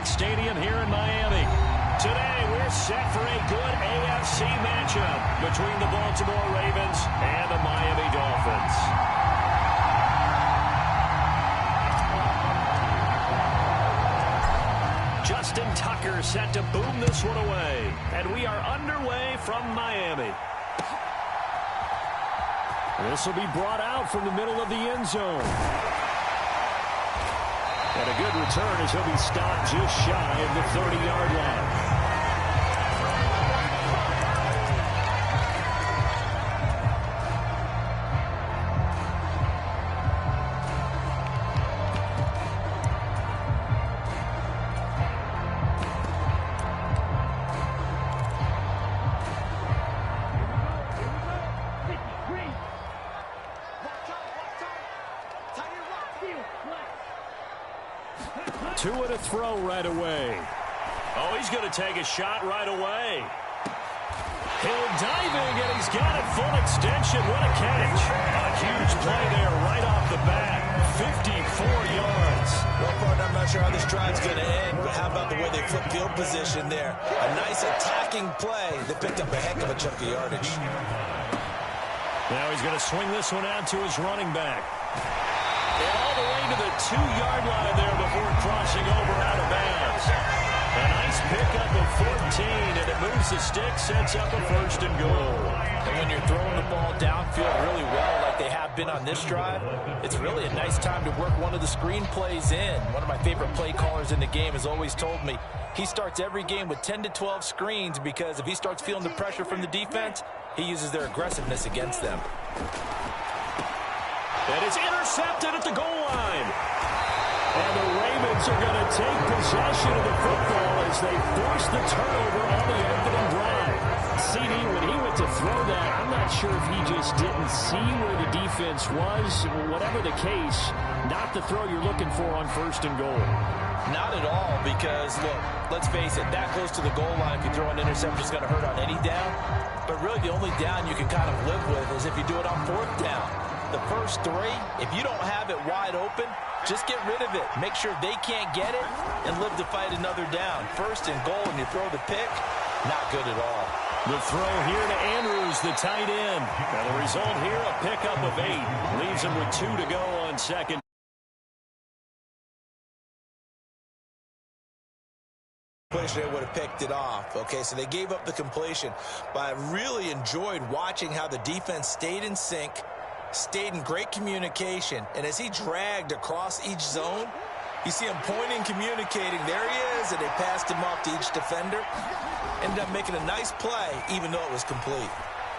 Park Stadium here in Miami. Today, we're set for a good AFC matchup between the Baltimore Ravens and the Miami Dolphins. Justin Tucker set to boom this one away. And we are underway from Miami. This will be brought out from the middle of the end zone. And a good return as he'll be stopped just shy of the 30-yard line. Two and a throw right away. Oh, he's going to take a shot right away. Hill diving, and he's got it full extension. What a catch. A huge play there right off the bat. 54 yards. Well, partner, I'm not sure how this drive's going to end, but how about the way they flip field position there? A nice attacking play. They picked up a heck of a chunk of yardage. Now he's going to swing this one out to his running back. And all the way to the 2-yard line there before crossing over out of bounds. A nice pickup of 14, and it moves the stick, sets up a 1st and goal. And when you're throwing the ball downfield really well like they have been on this drive, it's really a nice time to work one of the screen plays in. One of my favorite play callers in the game has always told me he starts every game with 10 to 12 screens because if he starts feeling the pressure from the defense, he uses their aggressiveness against them. That is intercepted at the goal line. And the Ravens are going to take possession of the football as they force the turnover on the opening drive. CD, when he went to throw that, I'm not sure if he just didn't see where the defense was. Whatever the case, not the throw you're looking for on 1st and goal. Not at all, because, look, let's face it, that close to the goal line, if you throw an interception, it's going to hurt on any down. But really, the only down you can kind of live with is if you do it on 4th down. The first 3, if you don't have it wide open, just get rid of it. Make sure they can't get it and live to fight another down. 1st and goal, and you throw the pick, not good at all. The throw here to Andrews, the tight end. And the result here, a pickup of 8. Leaves him with 2 to go on 2nd. They would have picked it off. Okay, so they gave up the completion. But I really enjoyed watching how the defense stayed in sync, stayed in great communication, and as he dragged across each zone, you see him pointing, communicating. There he is, and they passed him off to each defender. Ended up making a nice play, even though it was complete.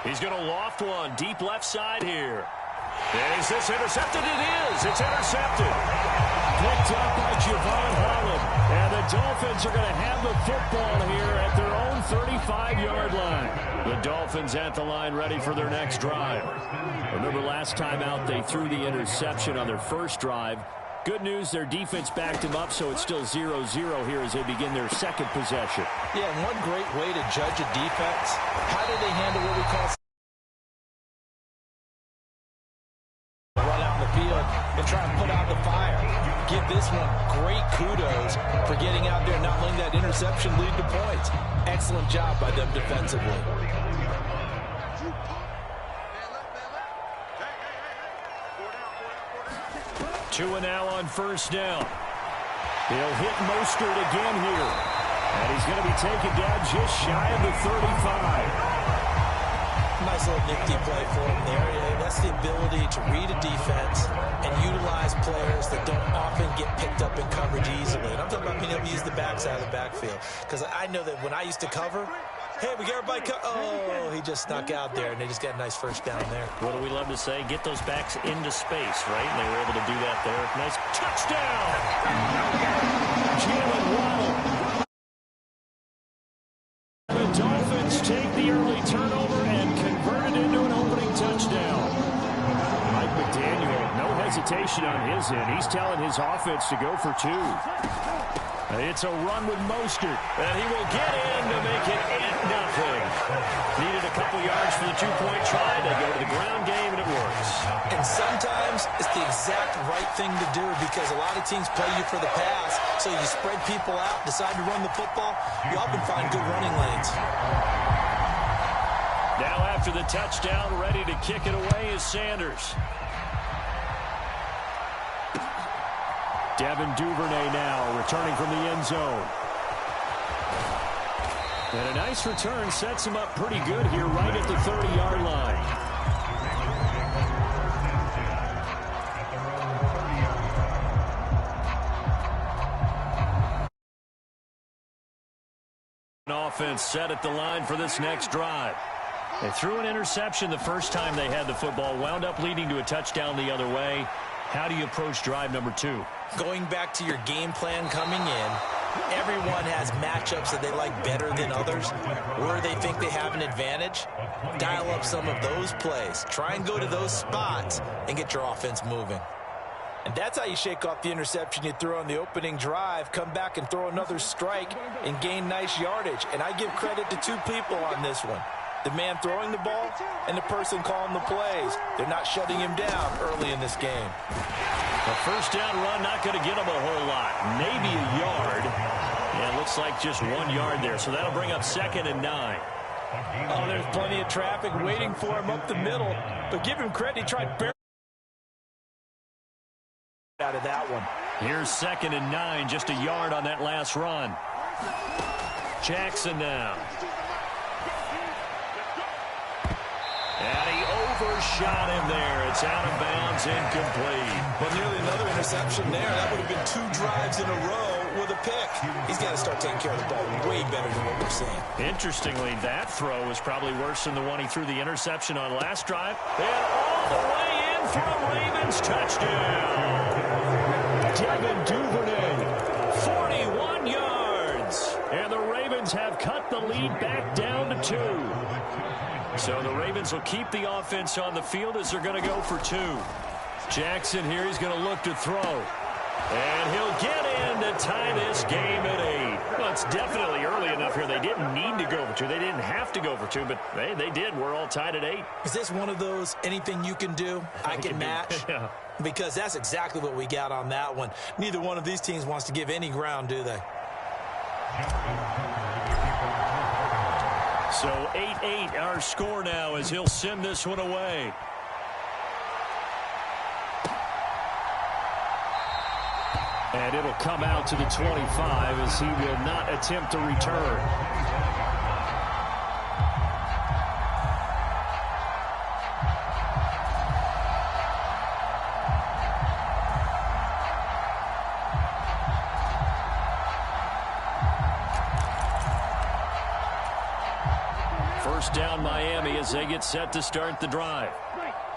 He's going to loft one deep left side here. Is this intercepted? It is. It's intercepted. Picked up by Javon Holland. And the Dolphins are going to have the football here at their own 35-yard line. The Dolphins at the line ready for their next drive. Remember last time out they threw the interception on their first drive. Good news, their defense backed him up, so it's still 0-0 here as they begin their second possession. Yeah, and one great way to judge a defense, how do they handle what we call run out in the field and try and put out the fire. Give this one great kudos for getting out there and not letting that interception lead to points. Excellent job by them defensively. Two and now on 1st down. He'll hit Mostert again here. And he's going to be taken down just shy of the 35. Nice little nifty play for him there. That's the ability to read a defense and utilize players that don't often get picked up in coverage easily. And I'm talking about being able to use the backside of the backfield. Because I know that when I used to cover, hey, we got everybody oh, he just snuck out there, and they just got a nice 1st down there. What do we love to say? Get those backs into space, right? And they were able to do that there. Nice touchdown! Jalen Waddle. The Dolphins take the early turnover and convert it into an opening touchdown. Mike McDaniel, no hesitation on his end. He's telling his offense to go for 2. It's a run with Mostert, and he will get in to make it 8-0. Needed a couple yards for the 2-point try. They go to the ground game, and it works. And sometimes it's the exact right thing to do because a lot of teams play you for the pass, so you spread people out, decide to run the football, you often find good running lanes. Now after the touchdown, ready to kick it away is Sanders. Devin Duvernay now returning from the end zone. And a nice return sets him up pretty good here right at the 30-yard line. Offense set at the line for this next drive. They threw an interception the first time they had the football, wound up leading to a touchdown the other way. How do you approach drive number 2? Going back to your game plan coming in, everyone has matchups that they like better than others, where they think they have an advantage. Dial up some of those plays. Try and go to those spots and get your offense moving. And that's how you shake off the interception you threw on the opening drive, come back and throw another strike and gain nice yardage. And I give credit to two people on this one. The man throwing the ball and the person calling the plays. They're not shutting him down early in this game. A first down run, not going to get him a whole lot. Maybe a yard. Yeah, it looks like just 1 yard there. So that'll bring up 2nd and 9. Oh, there's plenty of traffic waiting for him up the middle. But give him credit. He tried barely out of that one. Here's 2nd and 9, just a yard on that last run. Jackson now. And he overshot him there. It's out of bounds, incomplete. Well, nearly another interception there. That would have been 2 drives in a row with a pick. He's got to start taking care of the ball way better than what we're seeing. Interestingly, that throw was probably worse than the one he threw the interception on last drive. And all the way in for a Ravens touchdown. Devin Duvernay, 41 yards. And the Ravens have cut the lead back down to 2. So the Ravens will keep the offense on the field as they're going to go for 2. Jackson here, he's going to look to throw. And he'll get in to tie this game at 8. Well, it's definitely early enough here. They didn't need to go for 2. They didn't have to go for 2, but they did. We're all tied at 8. Is this one of those anything you can do, I can match? Yeah. Because that's exactly what we got on that one. Neither one of these teams wants to give any ground, do they? So 8-8 our score now as he'll send this one away. And it'll come out to the 25 as he will not attempt to return. First down Miami as they get set to start the drive.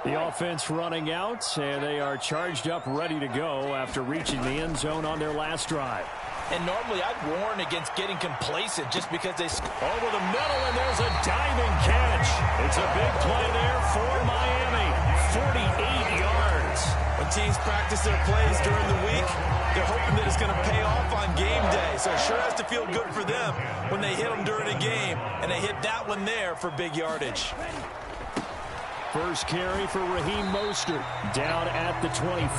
The offense running out, and they are charged up, ready to go after reaching the end zone on their last drive. And normally I'd warn against getting complacent just because they... Over the middle, and there's a diving catch. It's a big play there for Miami. 48 yards. When teams practice their plays during the week, they're hoping that it's going to pay off on game day. So it sure has to feel good for them when they hit them during a game. And they hit that one there for big yardage. First carry for Raheem Mostert down at the 25.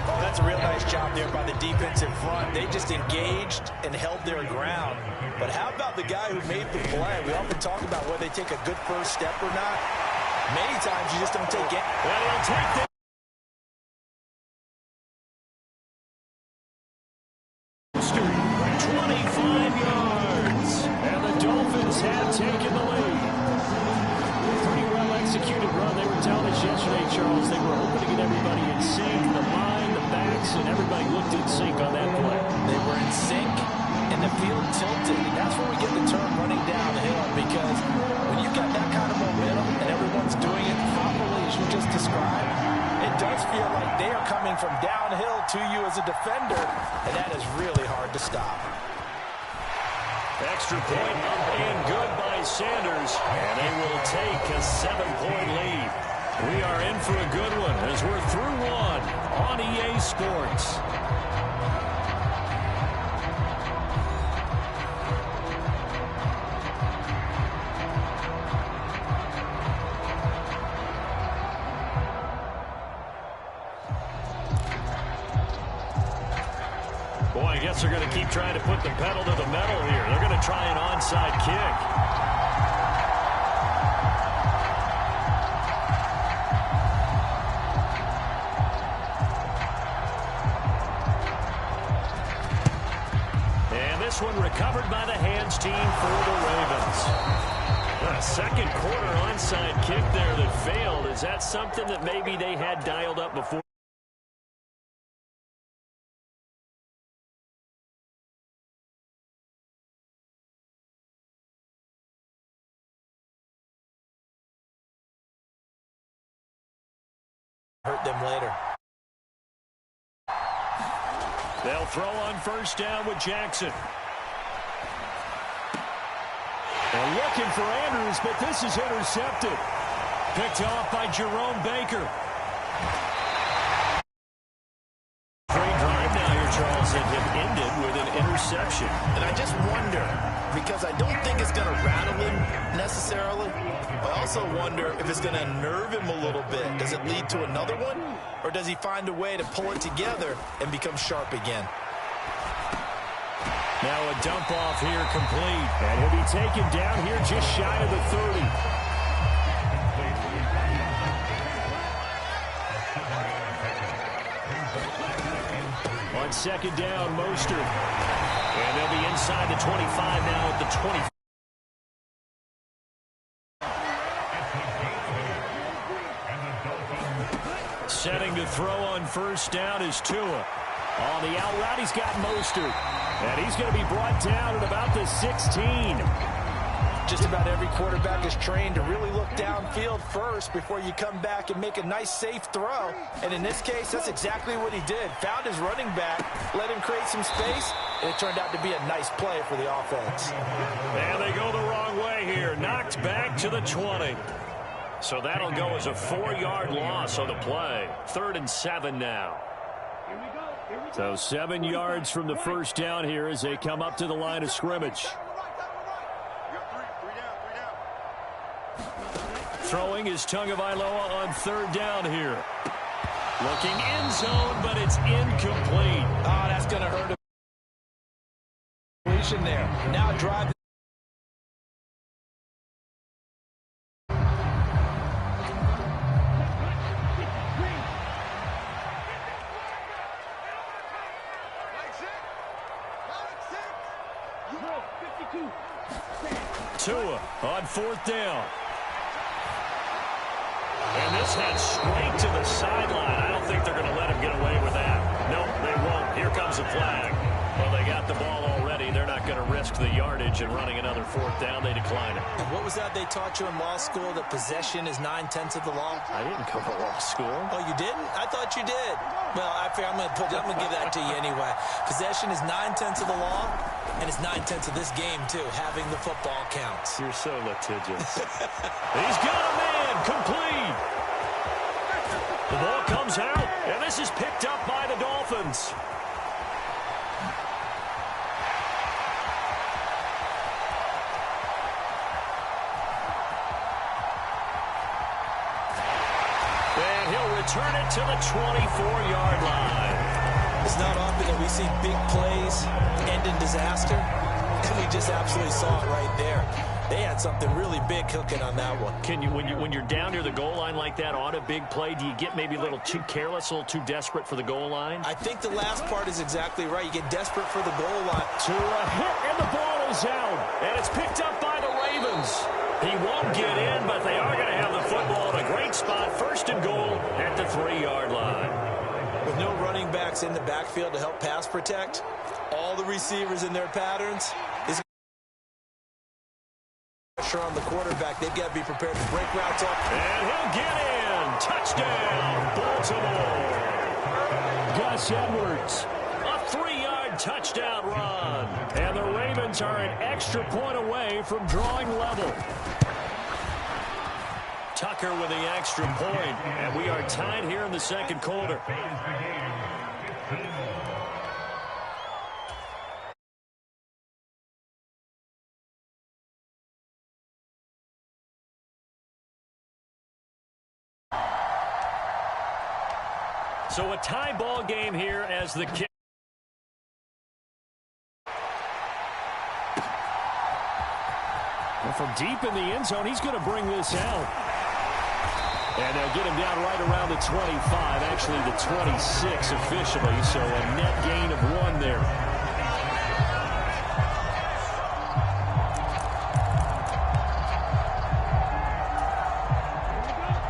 Oh, that's a real nice job there by the defensive front. They just engaged and held their ground. But how about the guy who made the play? We often talk about whether they take a good first step or not. Many times you just don't take it. Well, he'll take the 25 yards. And the Dolphins have taken the lead. Pretty well executed run. They were telling us yesterday, Charles, they were hoping to get everybody in sync, the line, the backs, and everybody looked in sync on that play. They were in sync, and the field tilted. And that's where we get the term running downhill, because when you've got that kind of momentum and everyone's doing it properly as you just described, it does feel like they are coming from downhill to you as a defender, and that is really hard to stop. Extra point up and good by Sanders, and they will take a 7-point lead. We are in for a good one as we're through one on EA Sports. Ravens are going to keep trying to put the pedal to the metal here. They're going to try an onside kick. And this one recovered by the hands team for the Ravens. A second quarter onside kick there that failed. Is that something that maybe they had dialed up before? Hurt them later. They'll throw on first down with Jackson. And looking for Andrews, but this is intercepted. Picked off by Jerome Baker. Great drive now here, Charles, that have ended with an interception. And I just wonder, because I don't think it's going to rattle him necessarily. I also wonder if it's going to nerve him a little bit. Does it lead to another one? Or does he find a way to pull it together and become sharp again? Now a dump off here complete. And he'll be taken down here just shy of the 30. On second down, Mostert. And they'll be inside the 25 now at the 20. Setting to throw on first down is Tua. On the out route, he's got Mostert. And he's going to be brought down at about the 16. Just about every quarterback is trained to really look downfield first before you come back and make a nice, safe throw. And in this case, that's exactly what he did. Found his running back, let him create some space, and it turned out to be a nice play for the offense. And they go the wrong way here. Knocked back to the 20. So that'll go as a 4-yard loss on the play. 3rd and 7 now. So 7 yards from the first down here as they come up to the line of scrimmage. Throwing is Tagovailoa on 3rd down here. Looking end zone, but it's incomplete. Oh, that's going to hurt him. There. Now drive. Tua on 4th down. And this head straight to the sideline. I don't think they're going to let him get away with that. Nope, they won't. Here comes the flag. Well, they got the ball already. They're not going to risk the yardage and running another 4th down. They decline it. What was that they taught you in law school, that possession is 9/10 of the law? I didn't go to law school. Oh, you didn't? I thought you did. Well, I'm going to give that to you anyway. Possession is 9/10 of the law, and it's 9/10 of this game, too. Having the football counts. You're so litigious. He's got a man. Complete. The ball comes out, and this is picked up by the Dolphins. And he'll return it to the 24-yard line. It's not often that we see big plays end in disaster. We just absolutely saw it right there. They had something really big cooking on that one. Can you, when you're down near the goal line like that on a big play, do you get maybe a little too careless, a little too desperate for the goal line? I think the last part is exactly right. You get desperate for the goal line. To a hit, and the ball is out. And it's picked up by the Ravens. He won't get in, but they are going to have the football in a great spot. 1st and goal at the 3-yard line. With no running backs in the backfield to help pass protect, all the receivers in their patterns, is pressure on the quarterback. They've got to be prepared to break routes up. And he'll get in. Touchdown, Baltimore. Gus Edwards. A 3-yard touchdown run. And the Ravens are an extra point away from drawing level. Tucker with the extra point, and we are tied here in the 2nd quarter. So a tie ball game here as the kick. And from deep in the end zone, he's going to bring this out. And they'll get him down right around the 25, actually the 26 officially, so a net gain of 1 there.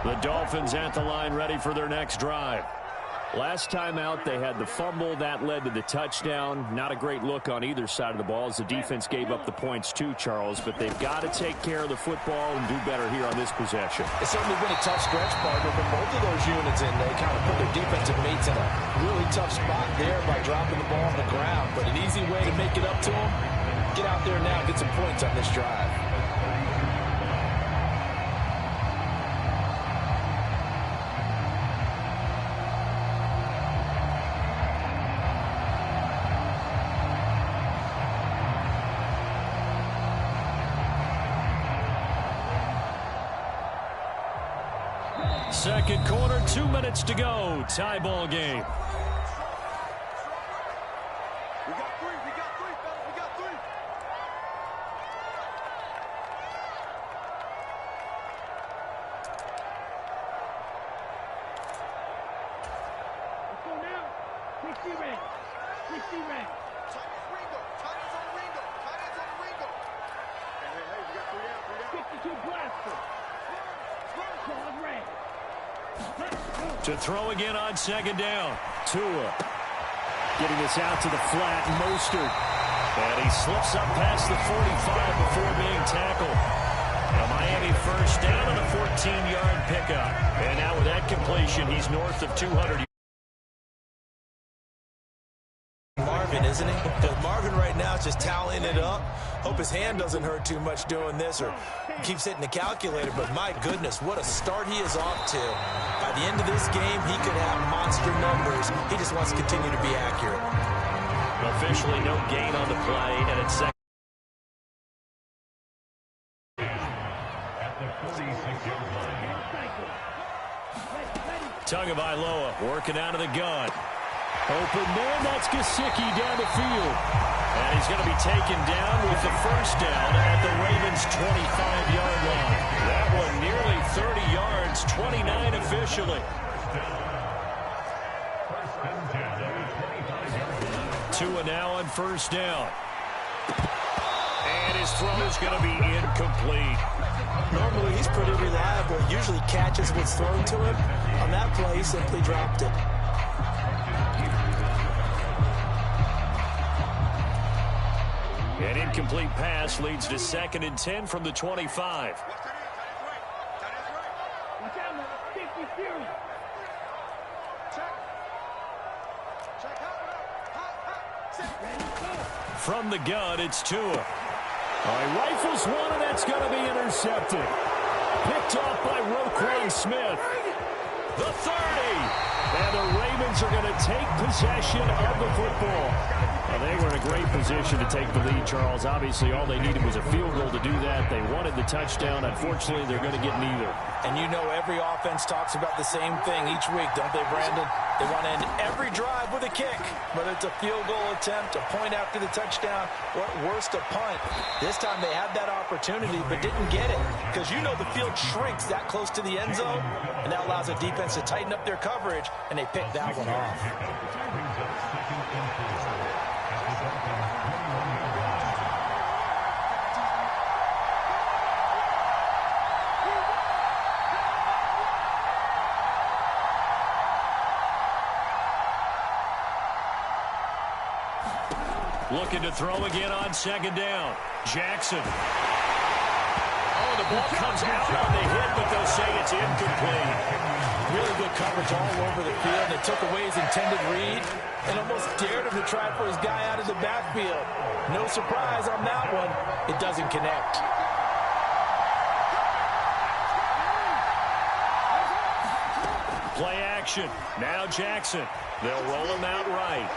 The Dolphins at the line ready for their next drive. Last time out, they had the fumble. That led to the touchdown. Not a great look on either side of the ball as the defense gave up the points too, Charles. But they've got to take care of the football and do better here on this possession. It's certainly been a tough stretch, partner, for both of those units, and they kind of put their defensive mates in a really tough spot there by dropping the ball on the ground. But an easy way to make it up to them, get out there now and get some points on this drive. Second quarter, 2 minutes to go. Tie ball game. We got 3, fellas, we got 3. Let's go now. 60 red. 60 red. Tight ends Ringo. Tight ends on Ringo. Tight ends on Ringo. Hey, we got 3 out. 52 blaster. Charles red. To throw again on second down. Tua getting this out to the flat. Mostert. And he slips up past the 45 before being tackled. A Miami first down on a 14-yard pickup. And now with that completion, he's north of 200. Marvin, isn't he? Because Marvin right now is just tallying it up. Hope his hand doesn't hurt too much doing this or keeps hitting the calculator. But my goodness, what a start he is off to. By the end of this game, he could have monster numbers. He just wants to continue to be accurate. Officially no gain on the play, and it's second. Tagovailoa working out of the gun. Open man, that's Gesicki down the field. And he's going to be taken down with the first down at the Ravens' 25-yard line. That one nearly 30 yards, 29 officially. Tua now on first down. And his throw is going to be incomplete. Normally, he's pretty reliable. Usually catches what's thrown to him. On that play, he simply dropped it. An incomplete pass leads to 2nd and 10 from the 25. Watch out, man. 50 Fury. From the gun, it's Tua. All right, rifles one, and that's going to be intercepted. Picked off by Roquan Smith. The 30. And the Ravens are going to take possession of the football. Well, they were in a great position to take the lead, Charles. Obviously, all they needed was a field goal to do that. They wanted the touchdown. Unfortunately, they're going to get neither. And you know every offense talks about the same thing each week, don't they, Brandon? They want to end every drive with a kick, whether it's a field goal attempt, a point after the touchdown, or at worst, a punt. This time they had that opportunity but didn't get it because you know the field shrinks that close to the end zone, and that allows the defense to tighten up their coverage, and they picked that one off. Looking to throw again on second down. Jackson. Oh, the ball comes out on the hit, but they'll say it's incomplete. Really good coverage all over the field. They took away his intended read and almost dared him to try for his guy out of the backfield. No surprise on that one. It doesn't connect. Play action. Now Jackson. They'll roll him out right.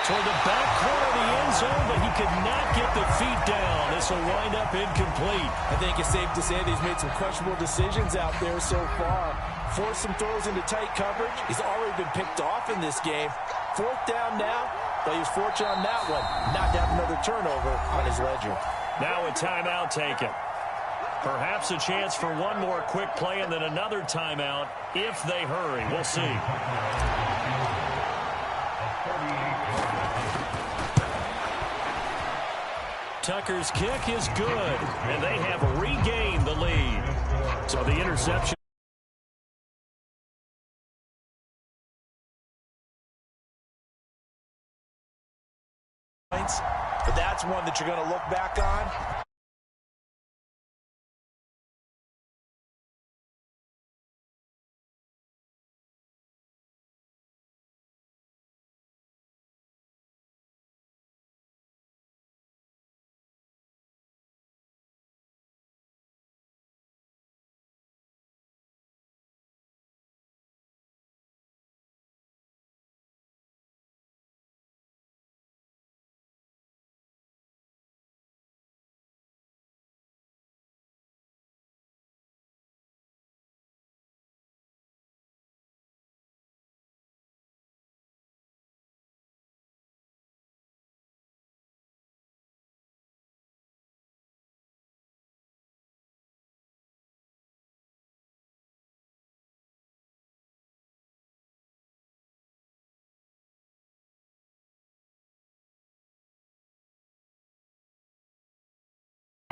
Toward the back corner of the end zone, but he could not get the feet down. This will wind up incomplete. I think it's safe to say that he's made some questionable decisions out there so far. Forced some throws into tight coverage. He's already been picked off in this game. 4th down now. But he was fortunate on that one not to have another turnover on his ledger. Now a timeout taken. Perhaps a chance for one more quick play and then another timeout if they hurry. We'll see. Tucker's kick is good, and they have regained the lead. So the interception. But that's one that you're going to look back on.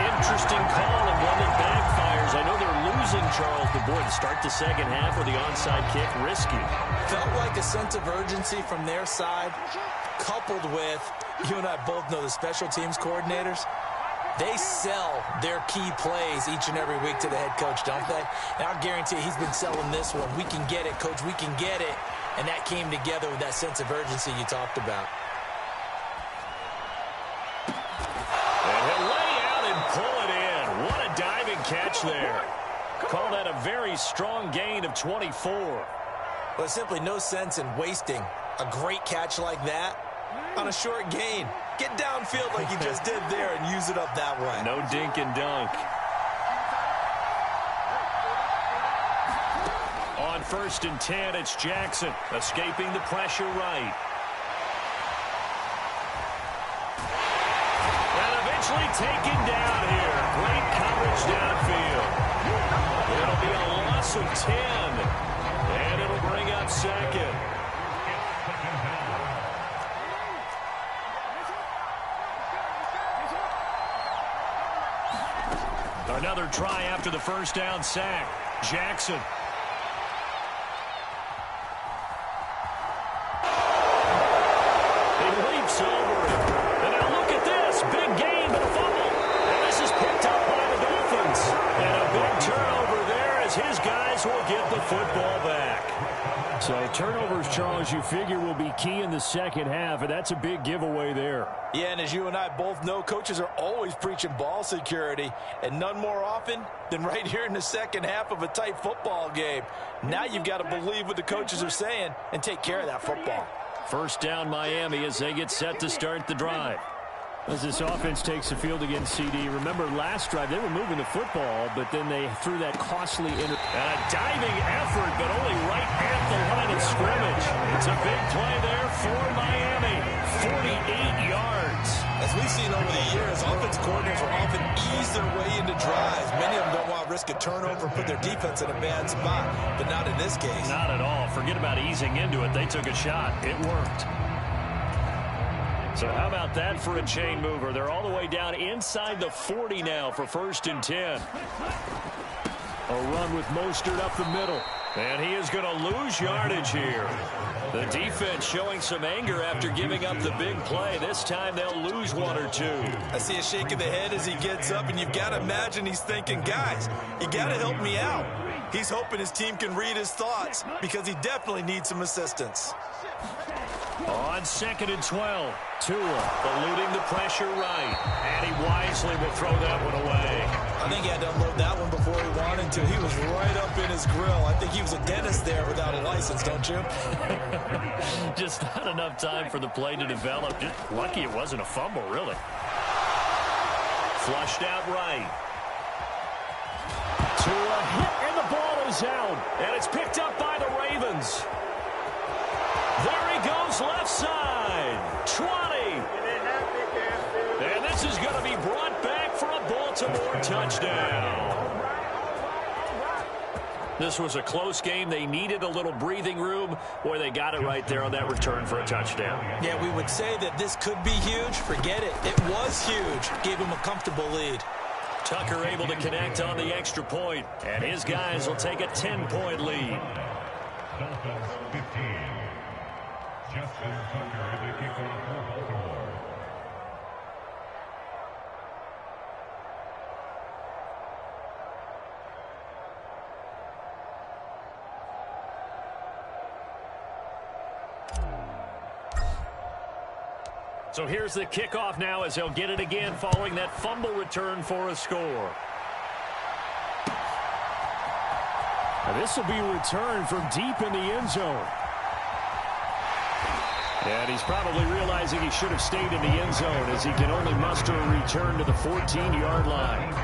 Interesting call and one that backfires. I know they're losing Charles, but boy, to start the second half with the onside kick, risky. Felt like a sense of urgency from their side, coupled with, you and I both know the special teams coordinators, they sell their key plays each and every week to the head coach, don't they? And I'll guarantee he's been selling this one. We can get it, coach, we can get it. And that came together with that sense of urgency you talked about. Catch there. Call that a very strong gain of 24. Well, there's simply no sense in wasting a great catch like that on a short gain. Get downfield like you just did there and use it up that way. No dink and dunk. On 1st and 10, it's Jackson escaping the pressure right. And eventually taken down here. Great coverage downfield. It'll be a loss of 10. And it'll bring up second. Another try after the first down sack. Jackson. He leaps over it. And now look at this. Big gain, but a fumble. And this is picked up by the Dolphins. And a big turnover there as his guys will get the football back. So turnovers, Charles, you figure will be key in the second half, and that's a big giveaway there. Yeah, and as you and I both know, coaches are always preaching ball security, and none more often than right here in the second half of a tight football game. Now you've got to believe what the coaches are saying and take care of that football. First down Miami as they get set to start the drive. As this offense takes the field against CD, remember last drive they were moving the football, but then they threw that costly and a diving effort, but only right at the line of scrimmage. It's a big play there for Miami. 48 yards. As we've seen over the years, offense coordinators will often ease their way into drives. Many of them don't want to risk a turnover and put their defense in a bad spot, but not in this case. Not at all. Forget about easing into it. They took a shot. It worked. So how about that for a chain mover? They're all the way down inside the 40 now for 1st and 10. A run with Mostert up the middle. And he is going to lose yardage here. The defense showing some anger after giving up the big play. This time they'll lose one or two. I see a shake of the head as he gets up, and you've got to imagine he's thinking, guys, you got to help me out. He's hoping his team can read his thoughts because he definitely needs some assistance. On 2nd and 12, Tua eluding the pressure right. And he wisely will throw that one away. I think he had to unload that one before he wanted to. He was right up in his grill. I think he was a dentist there without a license, don't you? Just not enough time for the play to develop. Just lucky it wasn't a fumble, really. Flushed out right. Tua hit, and the ball is out. And it's picked up by the Ravens. There he goes He's left side. 20. And this is going to be brought back for a Baltimore touchdown. This was a close game. They needed a little breathing room. Boy, they got it right there on that return for a touchdown. Yeah, we would say that this could be huge. Forget it. It was huge. Gave him a comfortable lead. Tucker able to connect on the extra point, and his guys will take a 10-point lead. Dolphins 15. Justin Tucker, the kickoff for Baltimore. So here's the kickoff now as they'll get it again following that fumble return for a score. Now this will be returned from deep in the end zone. And he's probably realizing he should have stayed in the end zone as he can only muster a return to the 14-yard line.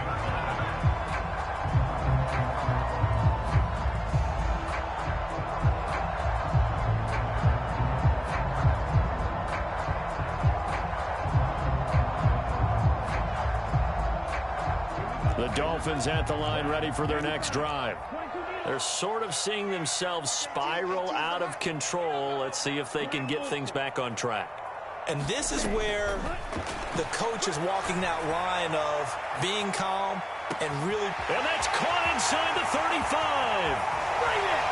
The Dolphins at the line ready for their next drive. They're sort of seeing themselves spiral out of control. Let's see if they can get things back on track. And this is where the coach is walking that line of being calm and really... And that's caught inside the 35. Bring it!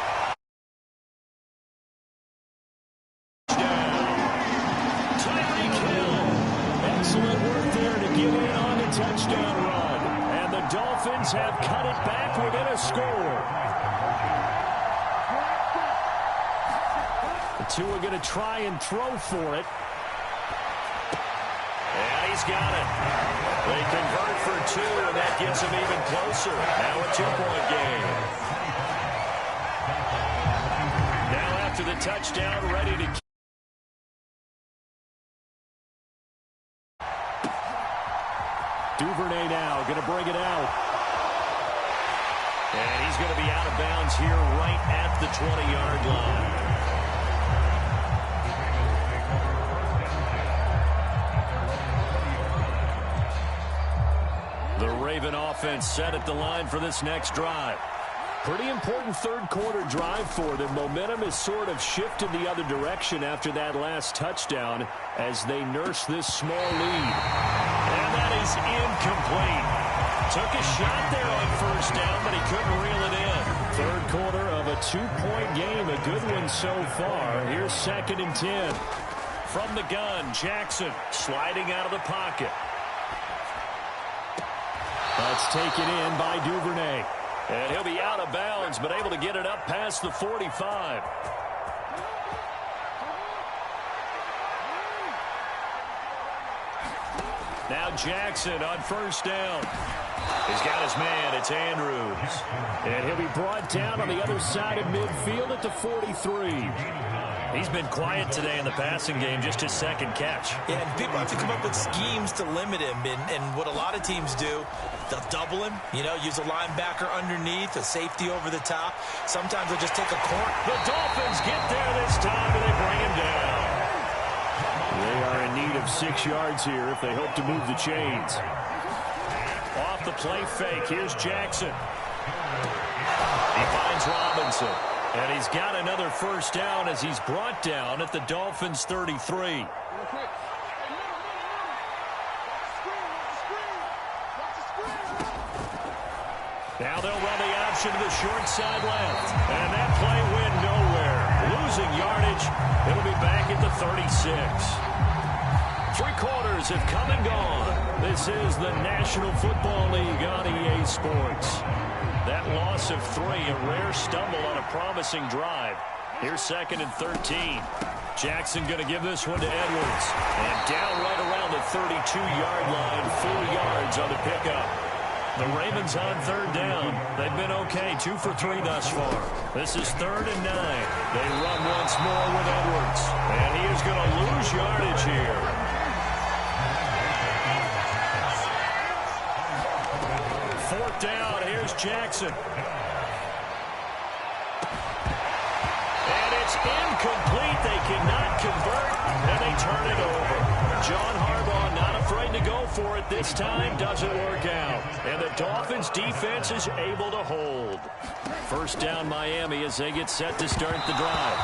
Tyreek Hill. Excellent work there to get in on the touchdown run. And the Dolphins have cut it back within a score. The two are going to try and throw for it. And he's got it. They convert for two, and that gets them even closer. Now a 2-point game. Now after the touchdown, ready to... Duvernay now going to bring it out. And he's going to be out of bounds here right at the 20-yard line. The Raven offense set at the line for this next drive. Pretty important third-quarter drive for them. Momentum has sort of shifted the other direction after that last touchdown as they nurse this small lead. And that is incomplete. Took a shot there on first down, but he couldn't reel it in. Third quarter of a 2-point game, a good one so far. Here's 2nd and 10. From the gun, Jackson sliding out of the pocket. That's taken in by Duvernay. And he'll be out of bounds, but able to get it up past the 45. Now Jackson on first down. He's got his man. It's Andrews. And he'll be brought down on the other side of midfield at the 43. He's been quiet today in the passing game, just his second catch. Yeah, and people have to come up with schemes to limit him. And what a lot of teams do, they'll double him, use a linebacker underneath, a safety over the top. Sometimes they'll just take a corner. The Dolphins get there this time, and they bring him down. They are in need of 6 yards here if they hope to move the chains. Off the play fake, here's Jackson. He finds Robinson. And he's got another first down as he's brought down at the Dolphins' 33. Now they'll run the option to the short side left. And that play went nowhere. Losing yardage. It'll be back at the 36. 3 quarters have come and gone. This is the National Football League on EA Sports. That loss of 3, a rare stumble on a promising drive. Here's 2nd and 13. Jackson going to give this one to Edwards. And down right around the 32-yard line, 4 yards on the pickup. The Ravens on 3rd down. They've been okay, 2 for 3 thus far. This is 3rd and 9. They run once more with Edwards. And he is going to lose yardage here. Fourth down, here's Jackson. And it's incomplete. They cannot convert for it this time. Doesn't work out. And the Dolphins defense is able to hold. First down Miami as they get set to start the drive.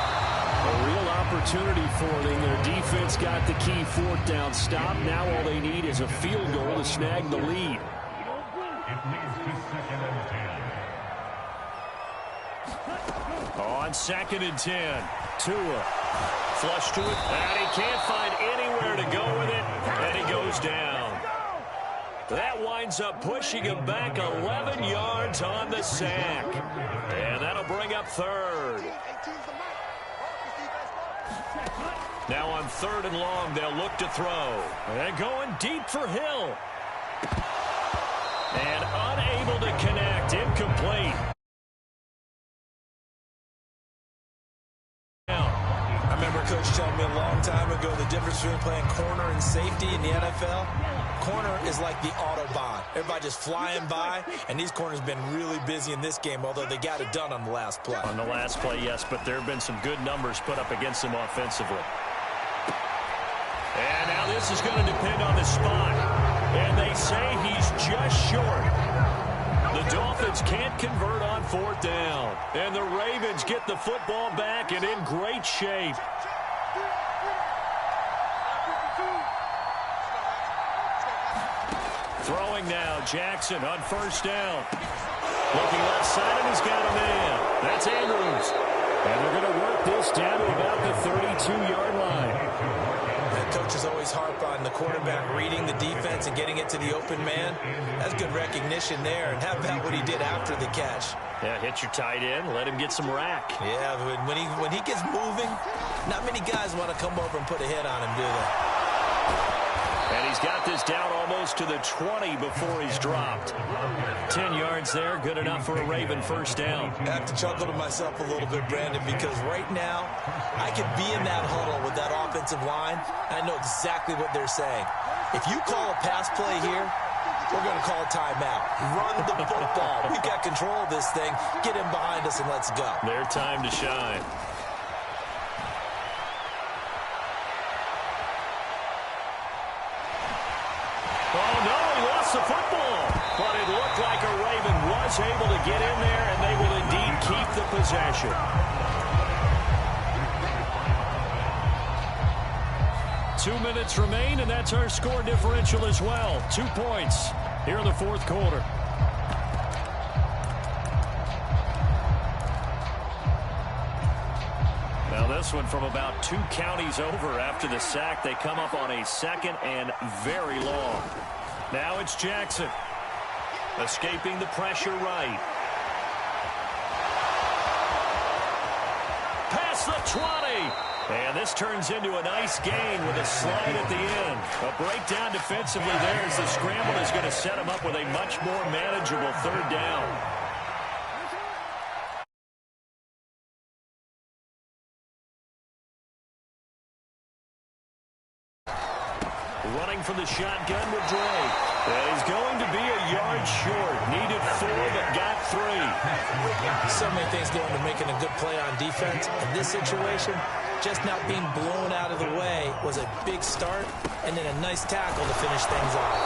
A real opportunity for them. Their defense got the key fourth down stop. Now all they need is a field goal to snag the lead. It leads to 2nd and 10. On 2nd and 10. Tua. Flush to it. And he can't find anywhere to go with it. And he goes down. That winds up pushing him back 11 yards on the sack. And that'll bring up 3rd. Now on 3rd and long, they'll look to throw. And going deep for Hill. And unable to connect. Incomplete. I remember Coach telling me a long time ago the difference between playing corner and safety in the NFL. Corner is like the Autobahn. Everybody just flying by, and these corners have been really busy in this game, although they got it done on the last play. On the last play, yes, but there have been some good numbers put up against them offensively. And now this is going to depend on the spot. And they say he's just short. The Dolphins can't convert on 4th down. And the Ravens get the football back and in great shape. Throwing now, Jackson on 1st down. Looking left side, and he's got a man. That's Andrews. And they're going to work this down to about the 32-yard line. Coaches always harp on the quarterback reading the defense and getting it to the open man. That's good recognition there. And how about what he did after the catch? Yeah, hit your tight end, let him get some rack. Yeah, when he gets moving, not many guys want to come over and put a hit on him, do they? And he's got this down almost to the 20 before he's dropped. 10 yards there, good enough for a Raven 1st down. I have to chuckle to myself a little bit, Brandon, because right now I could be in that huddle with that offensive line. I know exactly what they're saying. If you call a pass play here, we're going to call a timeout. Run the football. We've got control of this thing. Get him behind us and let's go. Their time to shine. Oh, no, he lost the football. But it looked like a Raven was able to get in there, and they will indeed keep the possession. 2 minutes remain, and that's our score differential as well. 2 points here in the 4th quarter. Now this one from about 2 counties over after the sack. They come up on a 2nd and very long. Now it's Jackson. Escaping the pressure right. Past the 20. And this turns into a nice gain with a slide at the end. A breakdown defensively there as the scramble is going to set him up with a much more manageable 3rd down. Running from the shotgun with Dre. And he's going to be a yard short. Needed 4, but got 3. So many things go into making a good play on defense. In this situation, just not being blown out of the way was a big start, and then a nice tackle to finish things off.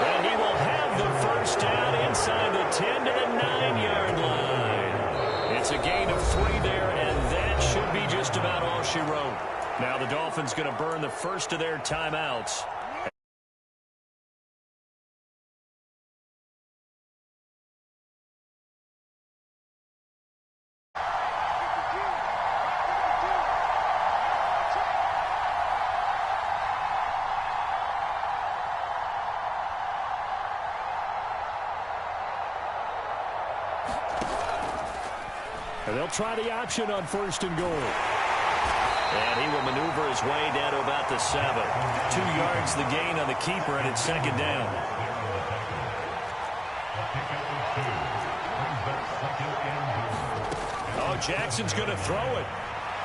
And he will have the 1st down inside the 10 to the 9-yard line. It's a gain of 3 there, and that should be just about all she wrote. Now the Dolphins going to burn the first of their timeouts. And they'll try the option on 1st and goal. And he will maneuver his way down to about the 7. 2 yards the gain on the keeper, and it's 2nd down. Oh, Jackson's going to throw it.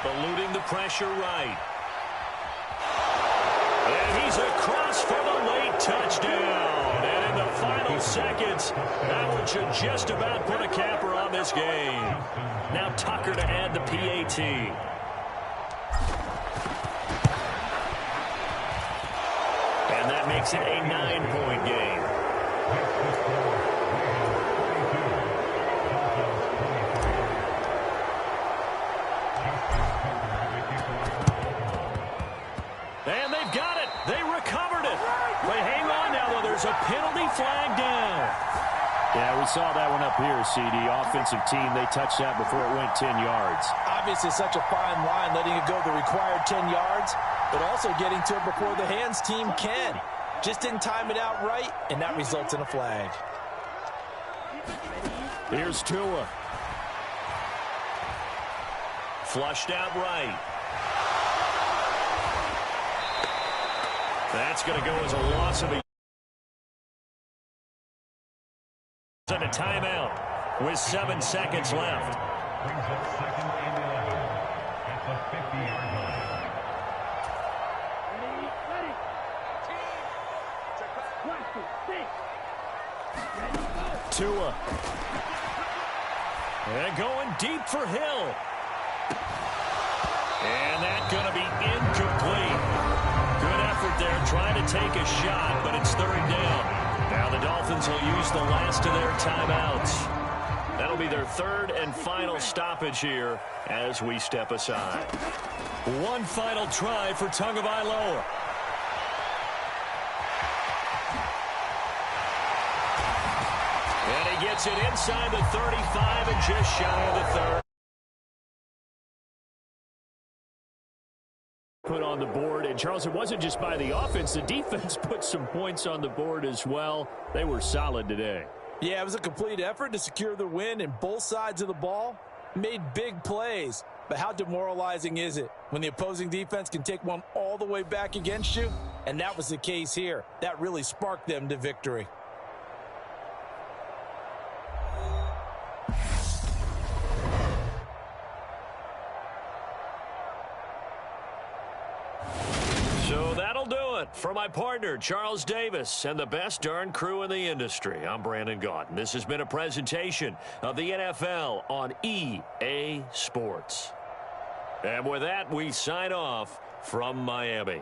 Eluding the pressure right. And he's across for the late touchdown. And in the final seconds, that one should just about put a capper on this game. Now Tucker to add the PAT. makes it a 9-point game. And they've got it. They recovered it. But hang on now, though. There's a penalty flag down. Yeah, we saw that one up here, CD. Offensive team, they touched that before it went 10 yards. Obviously, such a fine line, letting it go the required 10 yards, but also getting to it before the hands team can. Just didn't time it out right, and that results in a flag. Here's Tua. Flushed out right. That's going to go as a loss of a... And a timeout with 7 seconds left. Brings up 2nd and 11 at the 50-yard line. Ready. Watch it. Ready, go. Tua. And going deep for Hill. And that's going to be incomplete. Good effort there trying to take a shot, but it's 3rd down. Now the Dolphins will use the last of their timeouts. That'll be their 3rd and final stoppage here as we step aside. One final try for Tagovailoa. And he gets it inside the 35 and just shy of the 30. Put on the board, and Charles, it wasn't just by the offense. The defense put some points on the board as well. They were solid today. Yeah, it was a complete effort to secure the win, and both sides of the ball made big plays. But how demoralizing is it when the opposing defense can take one all the way back against you? And that was the case here. That really sparked them to victory. So that'll do it for my partner, Charles Davis, and the best darn crew in the industry. I'm Brandon Gaudin. This has been a presentation of the NFL on EA Sports. And with that, we sign off from Miami.